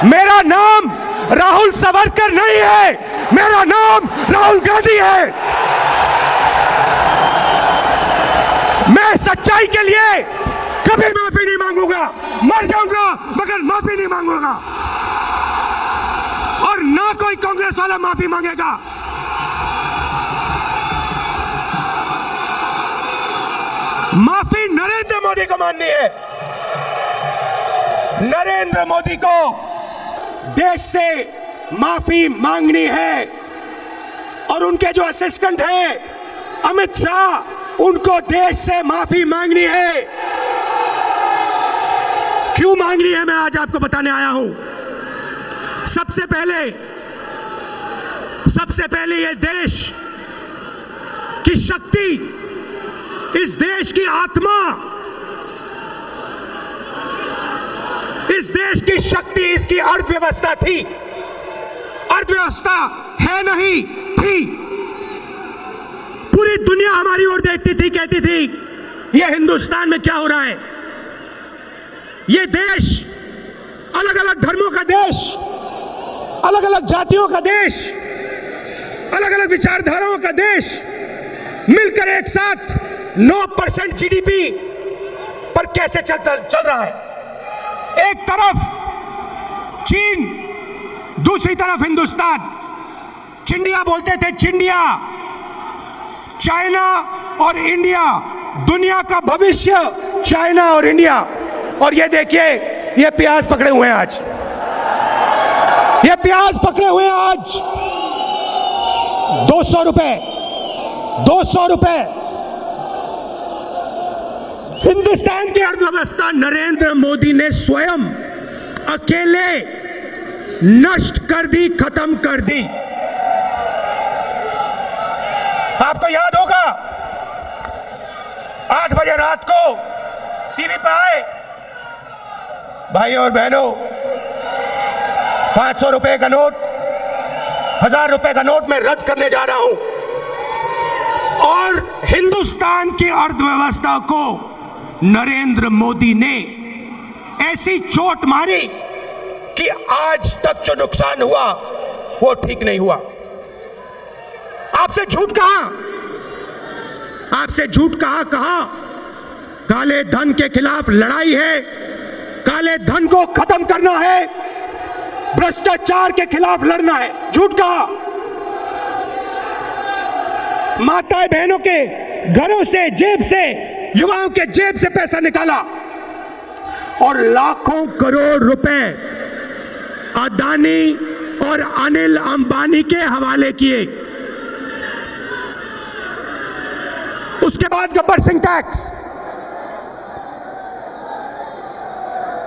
मेरा नाम राहुल सावरकर नहीं है, मेरा नाम राहुल गांधी है। मैं सच्चाई के लिए कभी माफी नहीं मांगूंगा, मर जाऊंगा मगर माफी नहीं मांगूंगा, और ना कोई कांग्रेस वाला माफी मांगेगा। माफी नरेंद्र मोदी को माननी है। नरेंद्र मोदी को देश से माफी मांगनी है, और उनके जो असिस्टेंट हैं अमित शाह, उनको देश से माफी मांगनी है। क्यों मांगनी है मैं आज आपको बताने आया हूं। सबसे पहले ये देश की शक्ति, इस देश की आत्मा, इस देश की शक्ति इसकी अर्थव्यवस्था थी। अर्थव्यवस्था है नहीं थी। पूरी दुनिया हमारी ओर देखती थी, कहती थी ये हिंदुस्तान में क्या हो रहा है। ये देश अलग अलग धर्मों का देश, अलग अलग जातियों का देश, अलग अलग विचारधाराओं का देश मिलकर एक साथ 9% जीडीपी पर कैसे चल रहा है। एक तरफ चीन, दूसरी तरफ हिंदुस्तान। चिंडिया बोलते थे, चिंडिया, चाइना और इंडिया, दुनिया का भविष्य चाइना और इंडिया। और ये देखिए, ये प्याज पकड़े हुए हैं आज, ये प्याज पकड़े हुए हैं आज 200 रुपए, 200 रुपए। हिंदुस्तान की अर्थव्यवस्था नरेंद्र मोदी ने स्वयं अकेले नष्ट कर दी, खत्म कर दी। आपको याद होगा 8 बजे रात को टीवी पे आए, भाई और बहनों, 500 रुपए का नोट, 1000 रुपए का नोट मैं रद्द करने जा रहा हूं। और हिंदुस्तान की अर्थव्यवस्था को नरेंद्र मोदी ने ऐसी चोट मारी कि आज तक जो नुकसान हुआ वो ठीक नहीं हुआ। आपसे झूठ कहा, आपसे झूठ कहा काले धन के खिलाफ लड़ाई है, काले धन को खत्म करना है, भ्रष्टाचार के खिलाफ लड़ना है, झूठ कहा। माताएं बहनों के घरों से, जेब से, युवाओं के जेब से पैसा निकाला और लाखों करोड़ रुपए अदानी और अनिल अंबानी के हवाले किए। उसके बाद गब्बर सिंह टैक्स,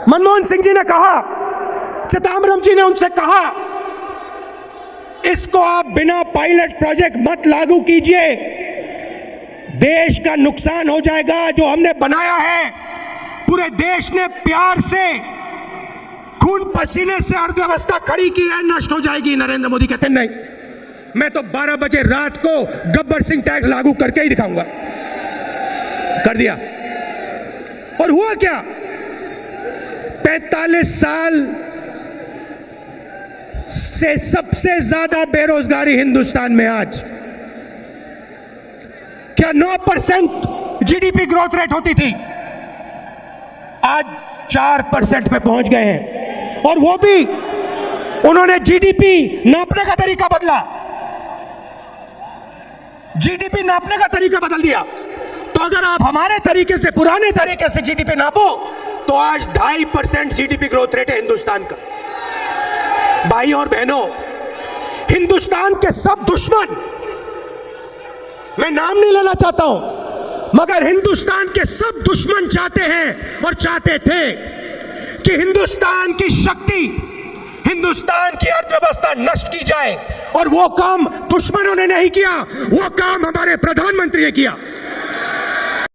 मनमोहन सिंह जी ने कहा, चिदंबरम जी ने उनसे कहा, इसको आप बिना पायलट प्रोजेक्ट मत लागू कीजिए, देश का नुकसान हो जाएगा। जो हमने बनाया है, पूरे देश ने प्यार से, खून पसीने से अर्थव्यवस्था खड़ी की है, नष्ट हो जाएगी। नरेंद्र मोदी कहते नहीं, मैं तो 12 बजे रात को गब्बर सिंह टैक्स लागू करके ही दिखाऊंगा। कर दिया। और हुआ क्या? 45 साल से सबसे ज्यादा बेरोजगारी हिंदुस्तान में आज। क्या 9% जीडीपी ग्रोथ रेट होती थी, आज 4% पे पहुंच गए हैं। और वो भी उन्होंने जीडीपी नापने का तरीका बदला, जीडीपी नापने का तरीका बदल दिया। तो अगर आप हमारे तरीके से, पुराने तरीके से जीडीपी नापो तो आज 2.5% जीडीपी ग्रोथ रेट है हिंदुस्तान का। भाई और बहनों, हिंदुस्तान के सब दुश्मन, मैं नाम नहीं लेना चाहता हूं, मगर हिंदुस्तान के सब दुश्मन चाहते हैं और चाहते थे कि हिंदुस्तान की शक्ति, हिंदुस्तान की अर्थव्यवस्था नष्ट की जाए। और वो काम दुश्मनों ने नहीं किया, वो काम हमारे प्रधानमंत्री ने किया।